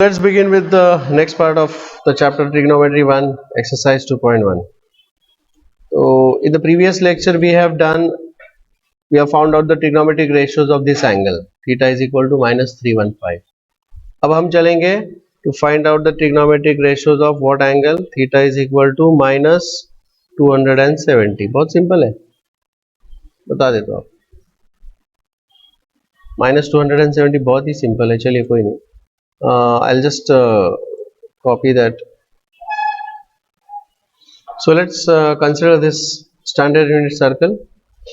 Let's begin with the next part of the chapter trigonometry 1 exercise 2.1. So in the previous lecture we have found out the trigonometric ratios of this angle. Theta is equal to -315. अब हम चलेंगे to find out the trigonometric ratios of what angle? Theta is equal to -270. बहुत simple है, बता देता हूँ. -270 बहुत ही simple है. चलिए कोई नहीं. I'll just copy that. So let's consider this standard unit circle.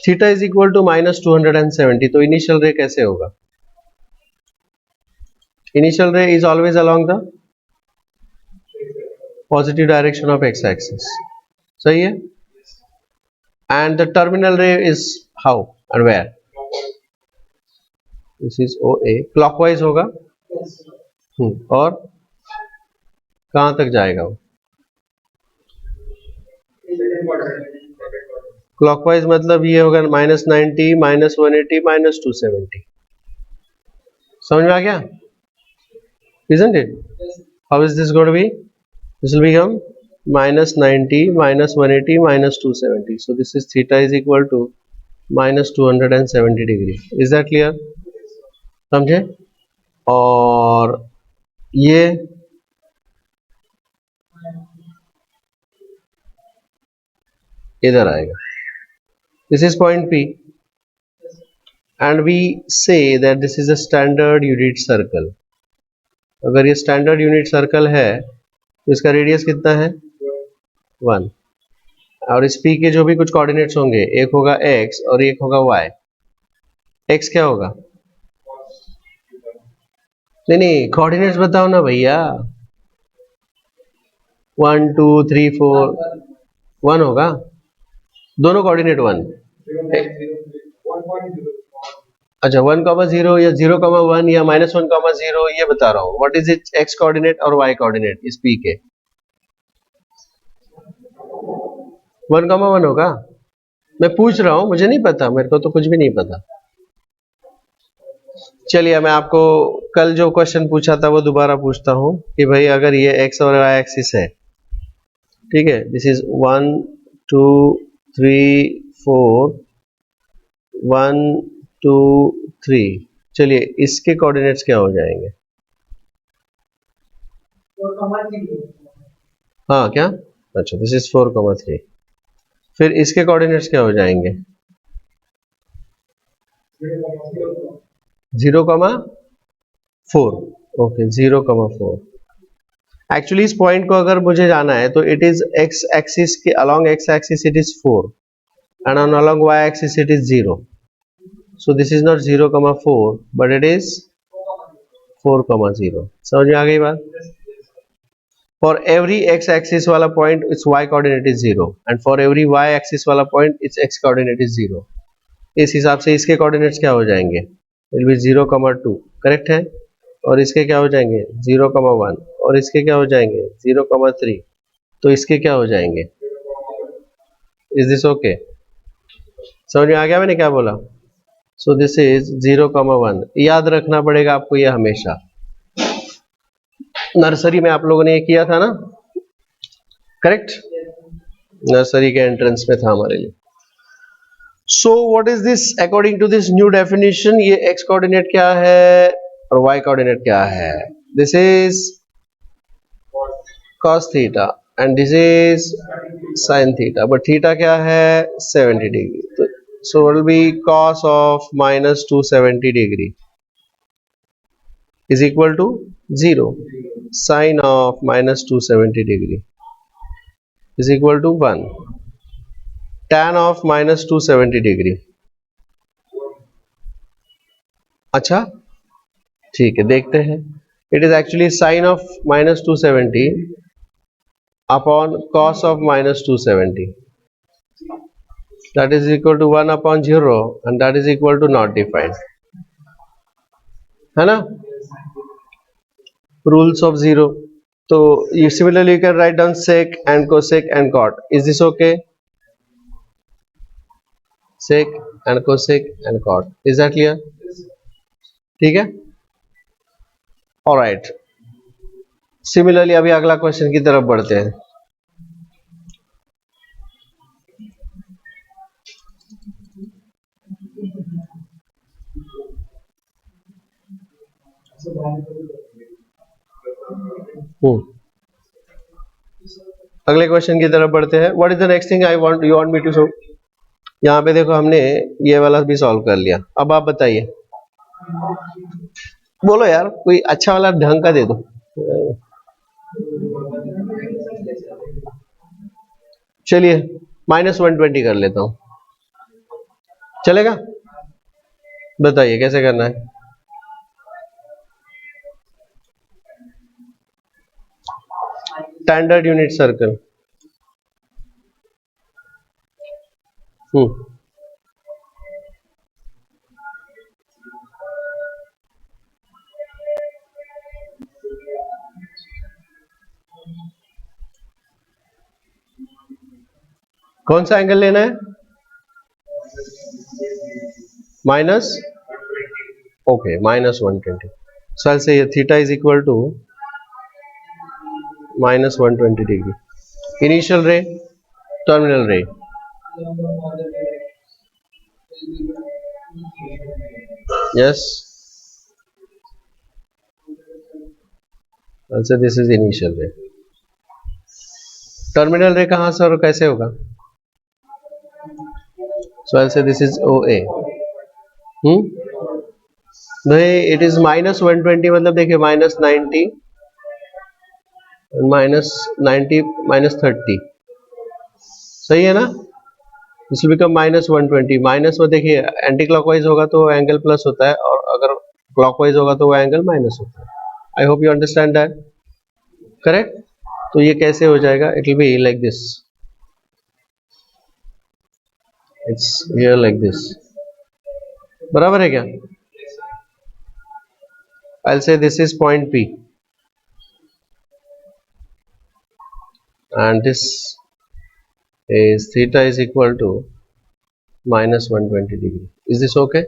Theta is equal to -270. तो initial ray कैसे होगा? Initial ray is always along the positive direction of x-axis. सही है? And the terminal ray is how and where? This is OA. Clockwise होगा? और कहाँ तक जाएगा वो? क्लॉकवाइज मतलब ये होगा -90, -180, -270. समझ में आ गया? Isn't it? How is this going to be? This will become -90, -180, -270. So this is theta is equal to -270 degree. Is that clear? समझे? और ये इधर आएगा. This is point P and we say that this is a standard unit circle. अगर ये standard unit circle है तो इसका रेडियस कितना है? 1. और इस P के जो भी कुछ कोऑर्डिनेट्स होंगे, एक होगा x और एक होगा y. x क्या होगा? नहीं कोऑर्डिनेट्स बताओ ना भैया. 1 2 3 4 1 होगा. दोनों कोऑर्डिनेट 1. अच्छा 1,0 या 0,1 या -1,0 ये बता रहा हूँ. What is it x coordinate और y कोऑर्डिनेट इस P के? 1,1 होगा. मैं पूछ रहा हूँ, मुझे नहीं पता, मेरे को तो कुछ भी नहीं पता. चलिए मैं आपको कल जो क्वेश्चन पूछा था वो दोबारा पूछता हूँ कि भाई अगर ये x और y एक्सिस है, ठीक है, दिस इज 1 2 3 4 1 2 3. चलिए इसके कोऑर्डिनेट्स क्या हो जाएंगे? हाँ क्या? अच्छा दिस इज 4,3. फिर इसके कोऑर्डिनेट्स क्या हो जाएंगे? 0,4. ओके 0,4. एक्चुअली इस पॉइंट को अगर मुझे जाना है तो इट इज x एक्सिस के along x axis it is 4 and on along y axis it is 0. So this is not 0,4 but it is 4,0. समझ में आ गई बात? For every x axis वाला point its y coordinate is 0 and for every y axis वाला point its x coordinate is 0. इस हिसाब से इसके कोऑर्डिनेट्स क्या हो जाएंगे? It will be 0,2. करेक्ट है? और इसके क्या हो जाएंगे? 0,1. और इसके क्या हो जाएंगे? 0,3. तो इसके क्या हो जाएंगे? Is this okay? समझ में आ गया मैंने क्या बोला? So this is 0,1. याद रखना पड़ेगा आपको ये हमेशा. नर्सरी में आप लोगों ने ये किया था ना? करेक्ट? नर्सरी के एंट्रेंस में था हमारे लिए. So what is this according to this new definition? ये x कोऑर्डिनेट क्या है और y कोऑर्डिनेट क्या है? This is cos theta and this is sin theta, but theta क्या है? 70 degree. So it will be cos of -270 degree is equal to 0. Sin of -270 degree is equal to 1. Tan of -270 degree. अच्छा ठीक है, देखते हैं. It is actually sin of -270 upon cos of -270. That is equal to 1 upon 0 and that is equal to not defined. है ना? Rules of 0. So you similarly you can write down sec and cosec and cot. Is this okay? Sec and cosec and cot. Is that clear? ठीक है? All right. Similarly अभी अगला question की तरफ बढ़ते हैं। अगले क्वेश्चन की तरफ बढ़ते हैं। What is the next thing I want you want me to show? यहाँ पे देखो हमने ये वाला भी सॉल्व कर लिया। अब आप बताइए, बोलो यार, कोई अच्छा वाला ढंग का दे दो। चलिए -120 कर लेता हूं, चलेगा? बताइए कैसे करना है। Standard unit circle. कौन सा एंगल लेना है? Minus, okay, -120। So say theta is equal to -120 degree. Initial ray, terminal ray. Yes, also this is initial ray। Terminal ray कहां से और कैसे होगा? So I'll say this is OA। भाई इट इज -120 मतलब देखिए -90 -90 -30, सही है ना? This will become -120। माइनस में देखिए एंटी क्लॉकवाइज होगा तो वो एंगल प्लस होता है, और अगर क्लॉकवाइज होगा तो वो एंगल माइनस होता है। I hope you understand that, correct? तो ये कैसे हो जाएगा? It will be like this, it's here like this. बराबर है क्या? I'll say this is point P and this is theta is equal to -120 degree। Is this okay?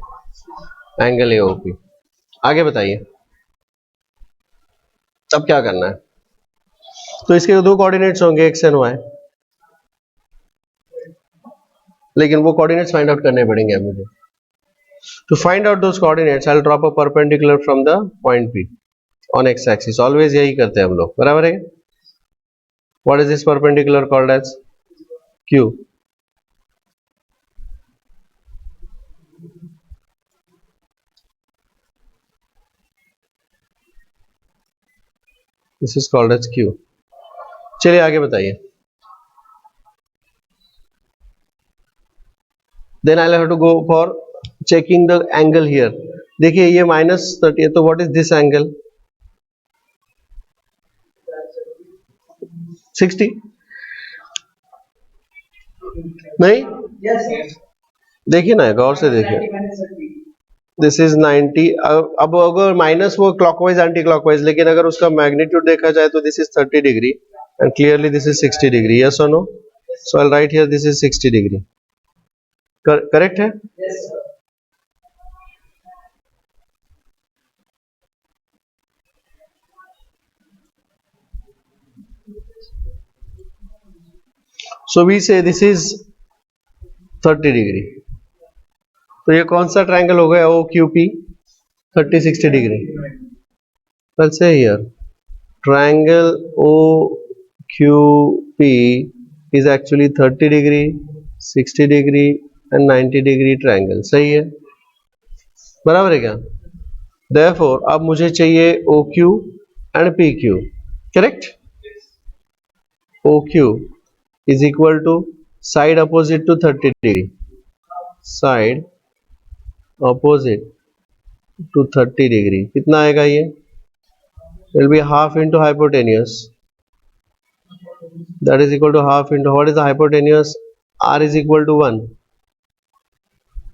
Angle AOP। आगे बताइए अब क्या करना है। तो इसके दो कोऑर्डिनेट्स होंगे x एंड y, लेकिन वो कोऑर्डिनेट्स फाइंड आउट करने पड़ेंगे अब मुझे। To find out those coordinates, I'll drop a perpendicular from the point P on x axis। Always यही करते हैं हम लोग, बराबर है? What is this perpendicular called as? Q। This is called as Q। चलिए आगे बताइए। Then I'll have to go for checking the angle here। देखिए ये -30 है, तो what is this angle? 60 नहीं? देखिए ना, गौर से देखिए। This is 90। अब अगर माइनस वो क्लॉकवाइज एंटी क्लॉकवाइज, लेकिन अगर उसका मैग्नीट्यूड देखा जाए तो this is 30 degree and clearly this is 60 degree. Yes और no? So I right here this is 60 degree. Correct है? So we say this is 30 degree. तो ये कौन सा ट्रायंगल हो गया? O Q P 30 60 degree. Let's say here triangle OQP is actually 30 degree, 60 degree and 90 degree triangle। सही है, बराबर है क्या? Therefore अब मुझे चाहिए OQ and PQ, correct? OQ is equal to side opposite to 30 degree, side opposite to 30 degree। कितना आएगा ये? It will be half into hypotenuse, that is equal to half into, what is the hypotenuse? R is equal to 1,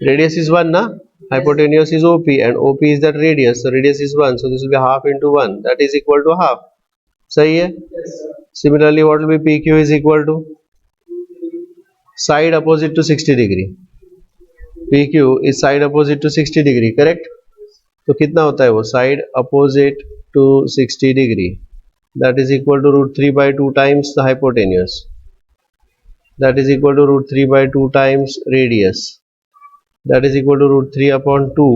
radius is 1 na, hypotenuse is OP and OP is that radius, so radius is 1, so this will be half into 1, that is equal to half। सही है? Similarly what will be PQ is equal to side opposite to 60 degree। PQ is side opposite to 60 degree, correct? तो कितना होता है वो? side opposite to 60 degree that is equal to root 3 by 2 times the hypotenuse, that is equal to root 3 by 2 times radius, that is equal to root 3 upon 2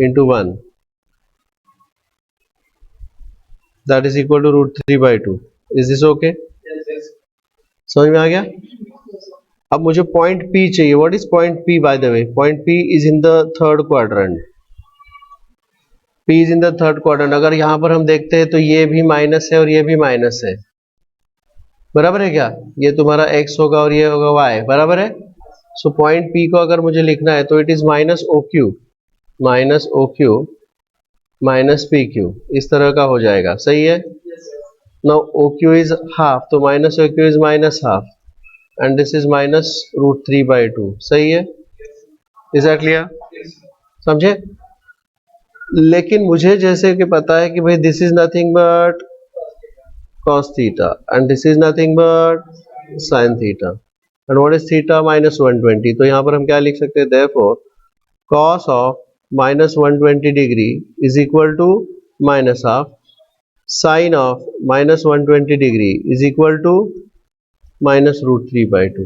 into 1, that is equal to root 3 by 2. Is this okay? Yes. समझ में आ गया? अब मुझे point P चाहिए. What is point P by the way? Point P is in the third quadrant. P is in the third quadrant. अगर यहां पर हम देखते हैं तो ये भी माइनस है और ये भी माइनस है. बराबर है क्या? ये तुम्हारा x होगा और ये होगा y. बराबर है. सो पॉइंट P को अगर मुझे लिखना है तो it is minus O Q minus P Q. इस तरह का हो जाएगा. सही है. Now O Q is half, तो minus O Q is minus half and this is minus root 3 by 2. सही है. Is that clear? समझे? लेकिन मुझे जैसे कि पता है कि भाई this is nothing but cos theta and this is nothing but sin theta and what is theta? minus 120. तो यहाँ पर हम क्या लिख सकते हैं? therefore cos of minus 120 degree is equal to minus half, sin of minus 120 degree is equal to minus root 3 by 2.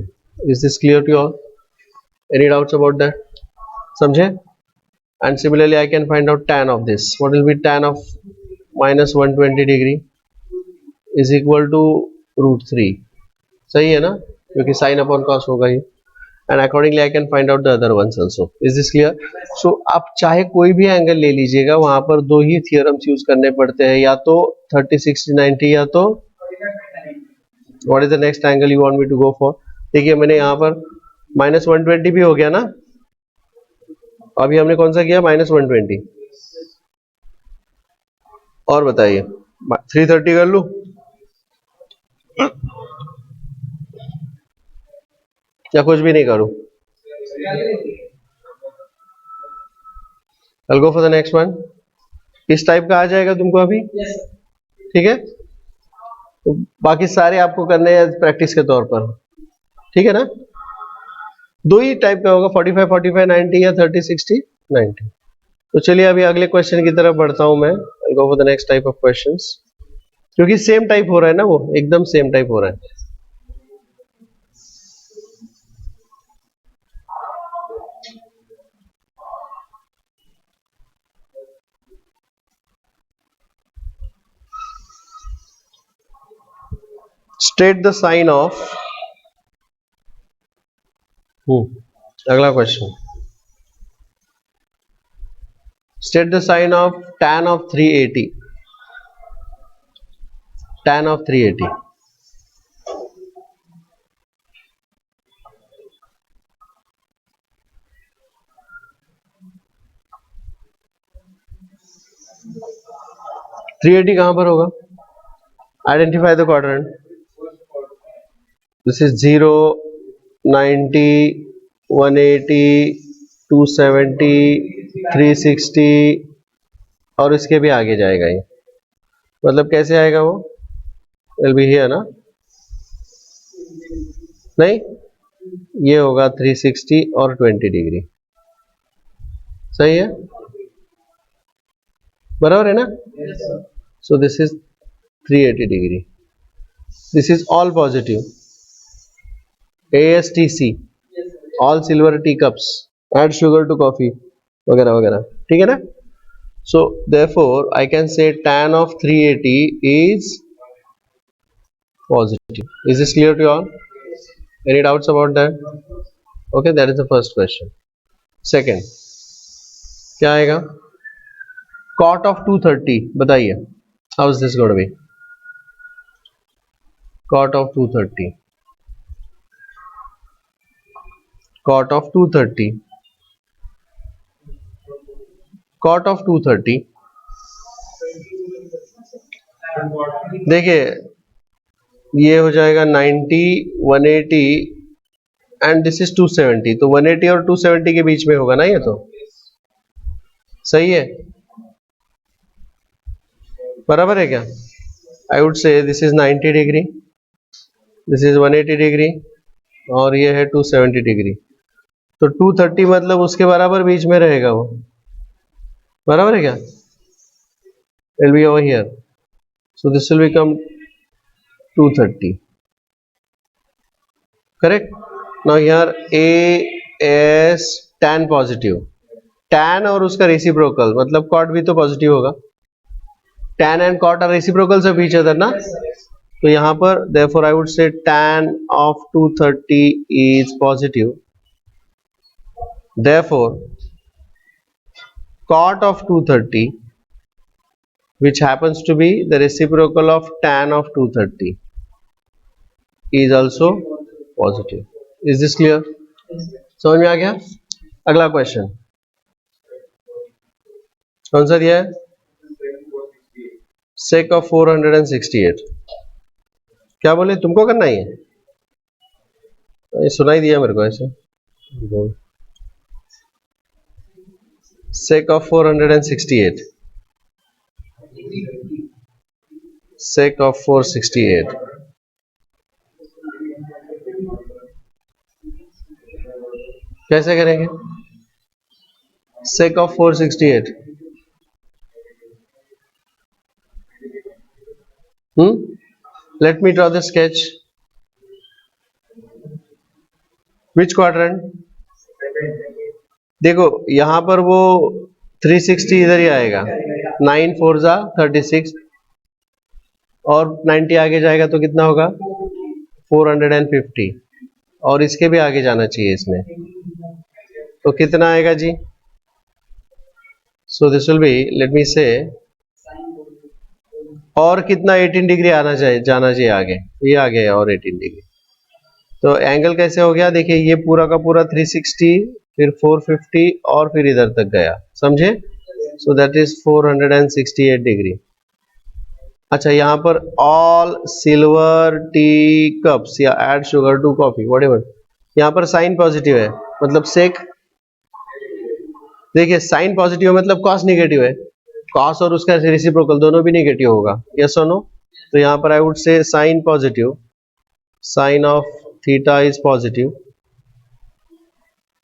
Is this clear to you all? Any doubts about that? समझे? And similarly I can find out tan of this. What will be tan of minus 120 degree is equal to root 3. सही है ना? क्योंकि sin upon cos होगा ही. And accordingly I can find out the other ones also. Is this clear? So आप चाहे कोई भी angle ले लीजिएगा, वहां पर दो ही थियोरम्स यूज करने पड़ते हैं, या तो 30, 60, 90 या तो What is the next angle you want me to go for? देखिए मैंने यहाँ पर minus 120 भी हो गया ना. अभी हमने कौन सा किया? minus 120. और बताइए 330 कर लूं या कुछ भी नहीं करूं? I'll go for the next one. इस टाइप का आ जाएगा तुमको अभी? ठीक है. तो बाकी सारे आपको करने हैं प्रैक्टिस के तौर पर. ठीक है ना? दो ही टाइप का होगा, 45, 45, 90 या 30, 60, 90. तो चलिए अभी अगले क्वेश्चन की तरफ बढ़ता हूं मैं. I'll go for the next type of questions. क्योंकि सेम टाइप हो रहा है ना, वो एकदम सेम टाइप हो रहा है. State the sign of अगला question. State the sign of tan of 380. Tan of 380. कहां पर होगा? Identify the quadrant. This is 0, 90, 180, 270, 360 और इसके भी आगे जाएगा ये. मतलब कैसे आएगा वो? Will be here ना? नहीं, ये होगा 360 और 20 डिग्री. सही है. बराबर है ना? So this is 380 degree. This is all positive. ASTC, all silver teacups, add sugar to coffee, वगैरह वगैरह. ठीक है ना? So therefore I can say tan of 380 is positive. Is this clear to you all? Any doubts about that? Okay, that is the first question. Second, क्या आएगा? Cot of 230. बताइए, how is this going to be? Cot of 230. Cot of 230. Cot of 230. देखिए ये हो जाएगा 90, 180 and this is 270. तो 180 और 270 के बीच में होगा ना ये. तो सही है. बराबर है क्या? आई वुड से this is 90 degree, this is 180 degree और ये है 270 डिग्री. तो 230 मतलब उसके बराबर बीच में रहेगा वो. बराबर है क्या? It will be over here. So this will become 230. Correct. Now here A is tan positive. Tan और उसका रेसिप्रोकल मतलब कॉट भी तो पॉजिटिव होगा. Tan and cot are reciprocals of each other ना. तो यहाँ पर therefore I would say tan of 230 is positive. Therefore cot of 230, which happens to be the reciprocal of tan of 230, is also positive. Is this clear? समझ में आ गया? अगला question कौन सा दिया है? sec of 468. क्या बोले? तुमको करना ही है? सुनाई दिया मेरे को ऐसे. sec of 468. sec of 468. कैसे करेंगे? sec of 468. Let me draw the sketch. Which quadrant? देखो यहां पर वो 360 इधर ही आएगा. 9 4 जा 36 और 90 आगे जाएगा तो कितना होगा? 450. और इसके भी आगे जाना चाहिए इसमें, तो कितना आएगा जी? So this will be, let me say, और कितना 18 डिग्री आना चाहिए, जाना चाहिए आगे. ये आ गया और 18 डिग्री. तो एंगल कैसे हो गया? देखिए ये पूरा का पूरा 360, फिर 450 और फिर इधर तक गया. समझे? So that is 468 degree. अच्छा, यहाँ पर ऑल सिल्वर टी कप्स या add sugar to coffee whatever, यहाँ पर साइन पॉजिटिव है मतलब सेक. देखिए साइन पॉजिटिव मतलब कॉस नेगेटिव है. कॉस और उसका रेसिप्रोकल दोनों भी नेगेटिव होगा. यस और नो? तो यहाँ पर I would say sine positive, sine of theta is positive,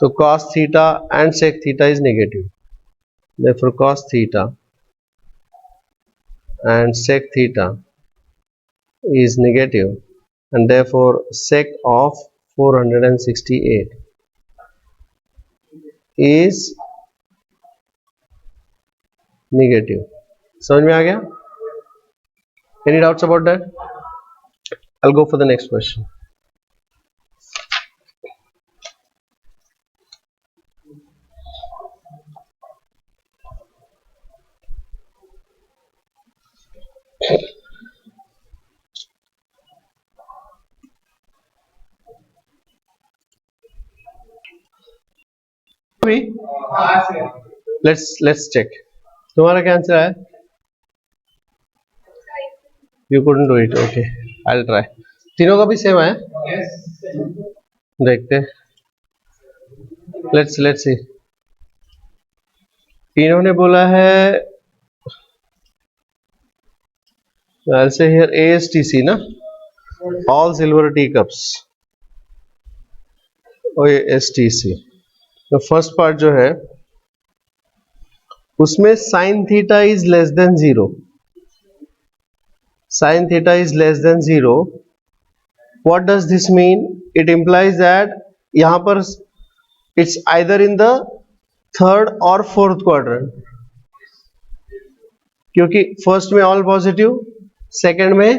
तो cos theta and sec theta is negative. Therefore cos theta and sec theta is negative, and therefore sec of 468 is negative. समझ में आ गया? Any doubts about that? I'll go for the next question. Let's check. तुम्हारा क्या answer है? You couldn't do it. Okay, I'll try. तीनों का भी same है? देखते. Let's see. इन्होंने बोला है I'll say here ASTC ना, all silver teacups. ASTC. तो फर्स्ट पार्ट जो है उसमें sin theta is less than 0. Sin theta is less than 0. What does this mean? It implies that यहाँ पर it's either in the third or fourth quadrant. क्योंकि first में all positive, second में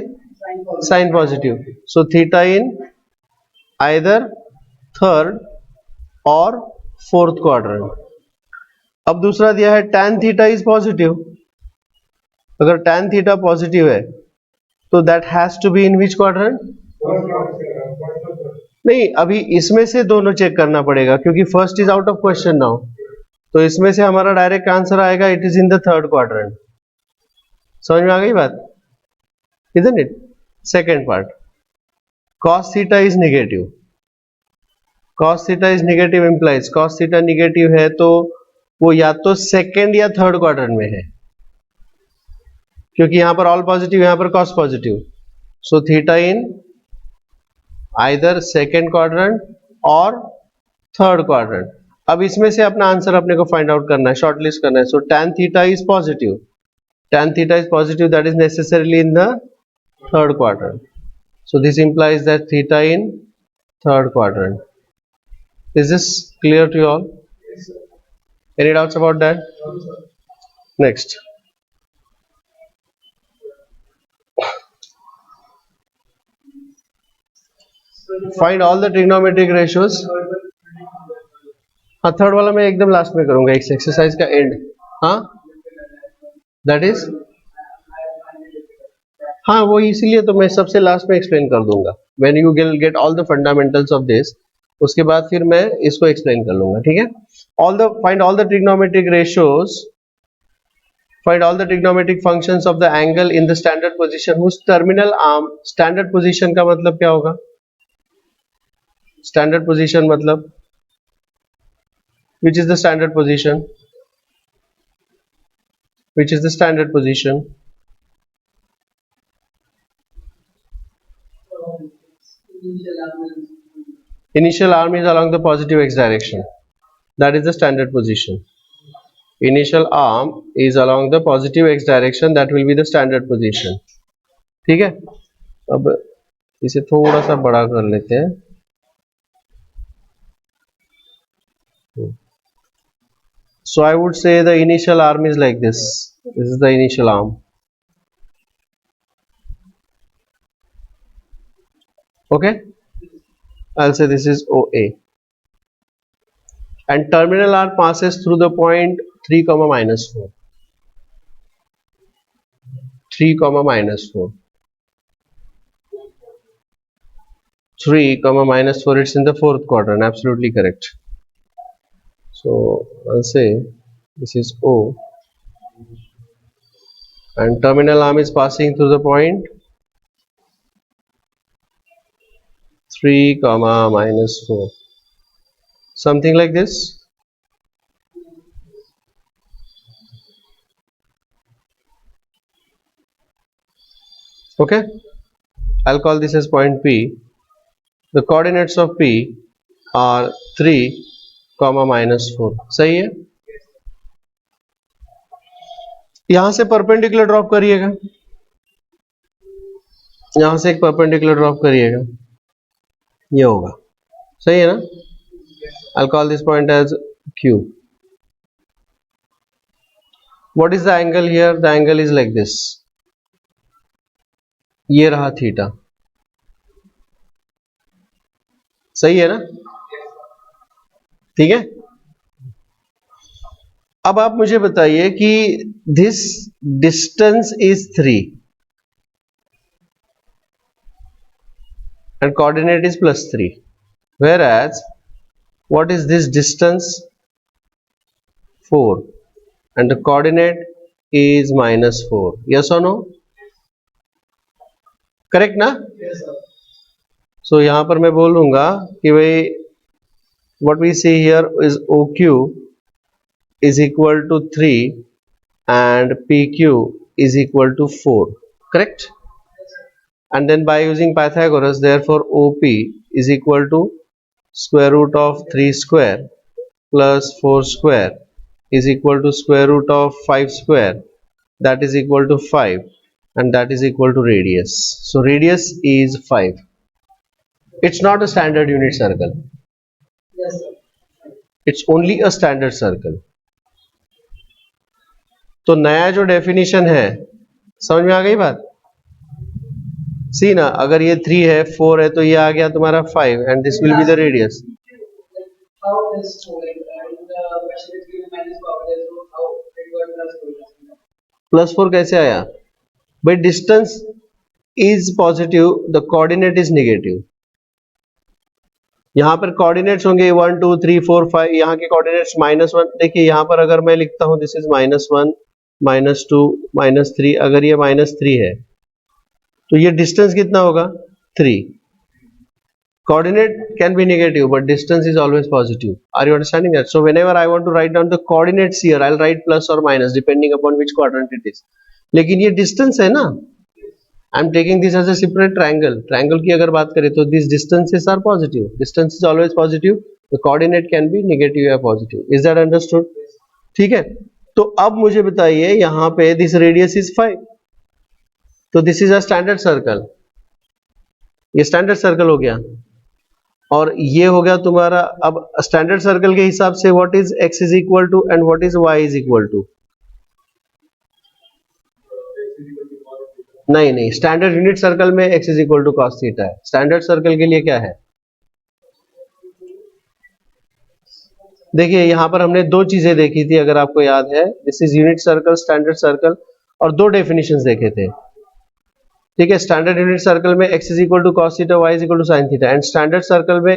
sine positive, so theta in either third और fourth quadrant. अब दूसरा दिया है tan थीटा इज पॉजिटिव. अगर tan थीटा पॉजिटिव है तो that has to be in which quadrant? नहीं, अभी इसमें से दोनों चेक करना पड़ेगा क्योंकि first is out of question now. तो इसमें से हमारा डायरेक्ट आंसर आएगा it is in the third quadrant. समझ में आ गई बात? Isn't it? Second part, cos theta is negative. Cos theta is negative implies cos theta negative है तो वो या तो सेकेंड या थर्ड क्वाड्रेंट में है, क्योंकि यहां पर ऑल पॉजिटिव, यहां पर cos positive. So theta in either second quadrant और थर्ड क्वाड्रेंट. अब इसमें से अपना आंसर अपने को फाइंड आउट करना है, शॉर्टलिस्ट करना है. सो tan theta is positive. Tan theta is positive, that is necessarily in the third quadrant. So this implies that theta in third quadrant. Is this clear to you all? Any doubts about that? Next. Find all the trigonometric ratios. हाँ third वाला मैं एकदम last में करूंगा इस exercise का and. हाँ that is, हाँ वो इसीलिए तो मैं सबसे लास्ट में एक्सप्लेन कर दूंगा. When you get all the fundamentals of this, उसके बाद फिर मैं इसको एक्सप्लेन कर लूंगा. ठीक है. Find all the trigonometric ratios, find all the trigonometric functions of the angle in the standard position whose terminal arm, standard position का मतलब क्या होगा? Standard position मतलब, which is the standard position? Which is the standard position? Initial arm is along the positive x direction. That is the standard position. Initial arm is along the positive x direction. That will be the standard position. ठीक है. अब इसे थोड़ा सा बड़ा कर लेते हैं. So I would say the initial arm is like this. This is the initial arm. Okay. I'll say this is OA. And terminal arm passes through the point 3, minus 4. 3, minus 4. 3, minus 4, it's in the fourth quadrant. Absolutely correct. So I'll say this is O. And terminal arm is passing through the point 3, minus 4. Something like this. Okay. I'll call this as point P. The coordinates of P are 3, minus 4. सही है. यहां से perpendicular drop करिएगा. यहां से एक perpendicular drop करिएगा. ये होगा. सही है ना. I'll call this point as Q. What is the angle here? The angle is like this. ये रहा थीटा. सही है ना. ठीक है. अब आप मुझे बताइए कि this distance is 3 and coordinate is plus 3, whereas what is this distance? 4 and the coordinate is minus 4. Yes or no? Correct ना? Yes, sir. So यहाँ पर मैं बोलूंगा कि भाई what we see here is OQ is equal to 3 and PQ is equal to 4. Correct? And then by using Pythagoras, therefore OP is equal to square root of 3 square plus 4 square is equal to square root of 5 square, that is equal to 5, and that is equal to radius. So radius is 5. It's not a standard unit circle. Yes, sir. It's only a standard circle. तो नया जो definition है, समझ में आ गई बात? सी ना, अगर ये 3 है, 4 है, तो ये आ गया तुम्हारा 5 and this will be the radius. How this like in the question is given minus power, so how it got plus 4. Plus 4 कैसे आया भाई? Distance is positive, the coordinate is negative. यहाँ पर कोऑर्डिनेट्स होंगे 1 2 3 4 5. यहाँ के कोऑर्डिनेट्स -1. देखिए यहाँ पर अगर मैं लिखता हूँ दिस इज -1 -2 -3, अगर ये -3 है तो ये डिस्टेंस कितना होगा? 3. coordinate can be negative but distance is always positive. Are you understanding that? So whenever I want to write down the coordinates here, I'll write plus or minus depending upon which quadrant it is. लेकिन ये distance है ना. I'm taking this as a separate triangle. Triangle की अगर बात करें तो these distances are positive. Distance is always positive. The coordinate can be negative or positive. Is that understood? ठीक है. तो अब मुझे बताइए यहाँ पे this radius is 5. तो this is a standard circle. ये स्टैंडर्ड सर्कल हो गया, और ये हो गया तुम्हारा। अब स्टैंडर्ड सर्कल के हिसाब से what is x is equal to and what is y is equal to? नहीं नहीं, स्टैंडर्ड यूनिट सर्कल में x is equal to cos theta है। स्टैंडर्ड सर्कल के लिए क्या है? देखिए यहां पर हमने दो चीजें देखी थी, अगर आपको याद है, this is unit circle, standard circle, और दो डेफिनेशंस देखे थे। ठीक है, स्टैंडर्ड यूनिट सर्कल में x is equal to cos theta, y is equal to sin theta, and standard circle में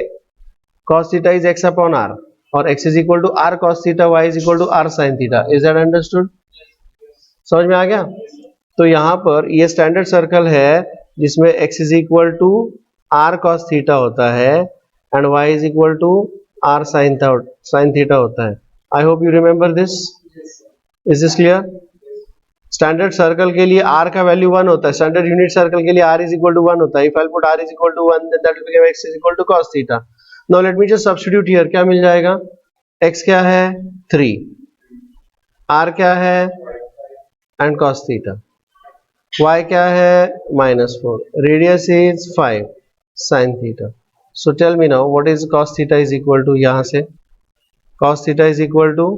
cos theta is x upon r और x is equal to r cos theta, y is equal to r sin theta. Is that understood? समझ में आ गया? तो यहाँ पर ये standard circle है जिसमें x is equal to r cos theta होता है and y is equal to r sin theta होता है। I hope you remember this. Is this clear? Standard circle के लिए r का वैल्यू 1 होता है, स्टैंडर्ड यूनिट सर्कल के लिए r इज इक्वल टू 1 होता है। If I put r is equal to 1 then that will become x is equal to cos theta. Now let me just substitute here. क्या मिल जाएगा? x क्या है? 3, r क्या है? एंड cos थीटा, y क्या है? -4, radius is 5, sin theta. So tell me now what is cos theta is equal to? यहां से cos theta is equal to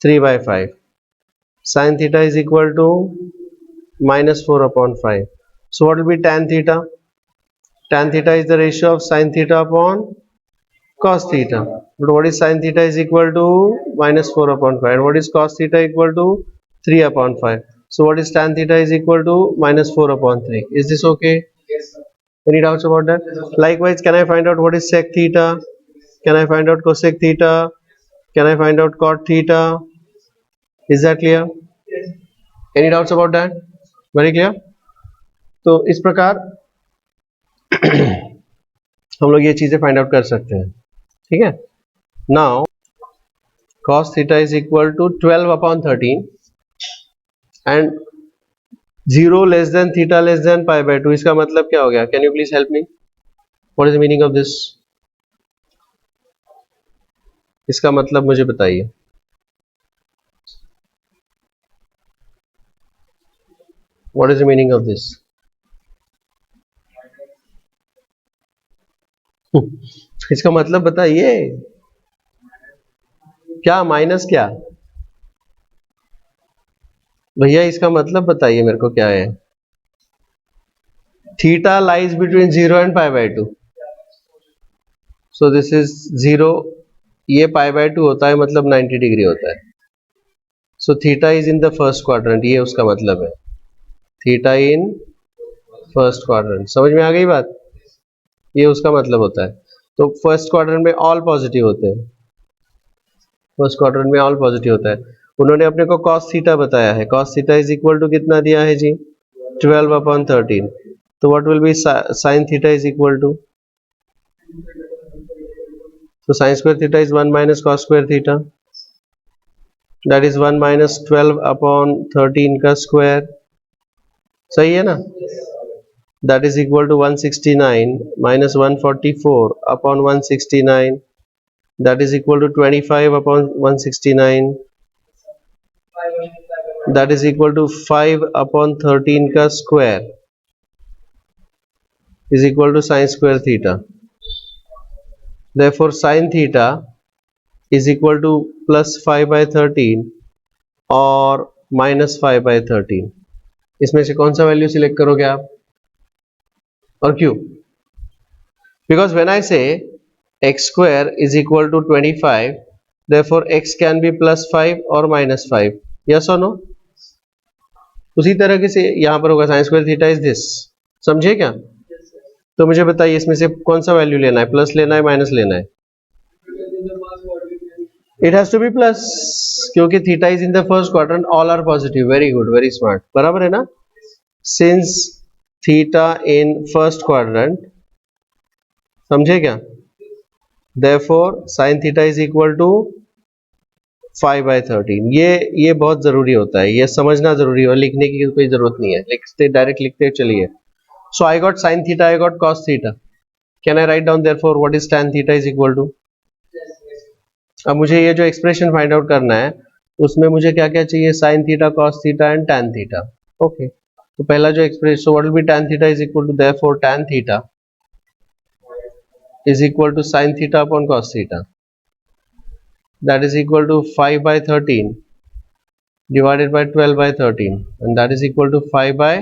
3/5, sin theta is equal to -4/5. So what will be tan theta? Tan theta is the ratio of sin theta upon cos theta. But what is sin theta is equal to -4/5, and what is cos theta equal to 3/5. So what is tan theta is equal to -4/3. Is this okay? Yes, sir. Any doubts about that? Likewise, can I find out what is sec theta? Can I find out cosec theta? Can I find out cot theta? Is that clear? Yes. Any doubts about that? Very clear? तो इस प्रकार हम लोग ये चीजें find out कर सकते हैं। ठीक है, now cos theta is equal to 12/13 and 0 less than theta less than pi/2। इसका मतलब क्या हो गया? Can you please help me? What is the meaning of this? इसका मतलब मुझे बताइए। What is the meaning of this? इसका मतलब बताइए। क्या माइनस? क्या भैया इसका मतलब बताइए मेरे को, क्या है? Theta lies between 0 and pi/2, so this is 0, ये pi/2 होता है, मतलब 90 डिग्री होता है। So theta is in the first quadrant, ये उसका मतलब है, थीटा इन फर्स्ट क्वाड्रेंट। समझ में आ गई बात? ये उसका मतलब होता है। तो फर्स्ट क्वाड्रेंट में ऑल पॉजिटिव होते हैं, फर्स्ट क्वाड्रेंट में ऑल पॉजिटिव होता है। उन्होंने अपने को cos थीटा बताया है, cos theta is equal to कितना दिया है जी? 12/13। तो what will be sin theta is equal to? तो sin square theta is 1 minus cos square theta, that is 1 minus 12/13 का स्क्वायर। सही है ना? That is equal to 169 minus 144 upon 169, that is equal to 25 upon 169, that is equal to 5 upon 13 का square is equal to sin square theta. Therefore sin theta is equal to plus 5/13 और minus 5/13। इसमें से कौन सा value select करोगे आप और क्यों? Because when I say x square is equal to 25, therefore x can be plus 5 or minus 5. Yes or no? उसी तरह से यहाँ पर होगा sin square theta is this. समझे क्या? तो मुझे बताइए इसमें से कौन सा वैल्यू लेना है, प्लस लेना है माइनस लेना है? It has to be plus, क्योंकि theta is in the first quadrant, all are positive. Very good, very smart. बराबर है ना? Since theta in first quadrant, समझे क्या? Therefore sin theta is equal to 5/13। ये बहुत जरूरी होता है, ये समझना जरूरी है, लिखने की कोई जरूरत नहीं है, लिखते डायरेक्ट लिखते चलिए। So I got sin theta, I got cos theta. Can I write down therefore what is tan theta is equal to? अब मुझे ये जो एक्सप्रेशन फाइंड आउट करना है उसमें मुझे क्या क्या चाहिए? sin theta, cos theta and tan theta. Okay, तो पहला जो expression, so what will be tan theta is equal to therefore tan theta is equal to sin theta upon cos theta, that is equal to 5 by 13 divided by 12 by 13, and that is equal to 5 by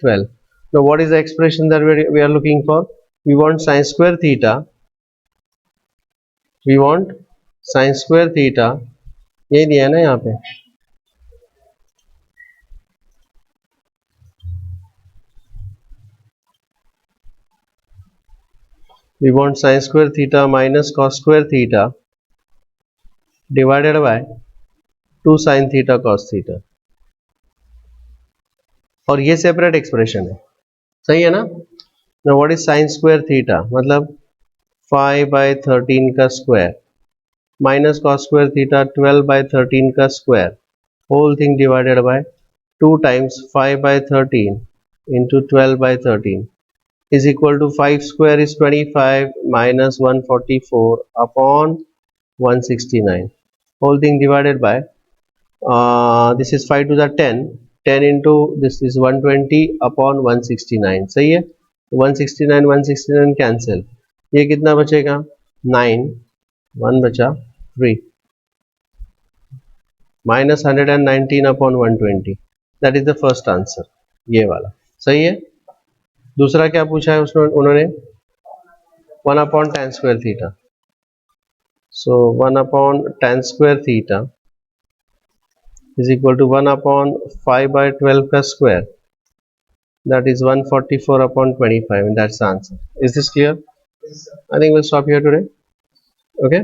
12. Now what is the expression that we are looking for? We want sin square theta, we want sin square theta, ये दिया है ना यहाँ पे, we want sin square theta minus cos square theta divided by 2 sin theta cos theta, और ये separate expression है, सही है ना. Now what is sin square theta? मतलब 5 by 13 का square minus cos square theta 12 by 13 का square, whole thing divided by 2 times 5 by 13 into 12 by 13 is equal to 5 square is 25 minus 144 upon 169, whole thing divided by this is 5 to the 10 into this is 120 upon 169, सही है. 169 cancel, ये कितना बचेगा 9, 1 बचा 3 minus 119 upon 120, that is the first answer, ये वाला सही है. दूसरा क्या पूछा है उसने उन्होंने 1 upon tan square theta, so 1 upon tan square theta is equal to 1 upon 5 by 12 का square, that is 144 upon 25, and that's the answer. Is this clear? Yes, sir. I think we'll stop here today. Okay.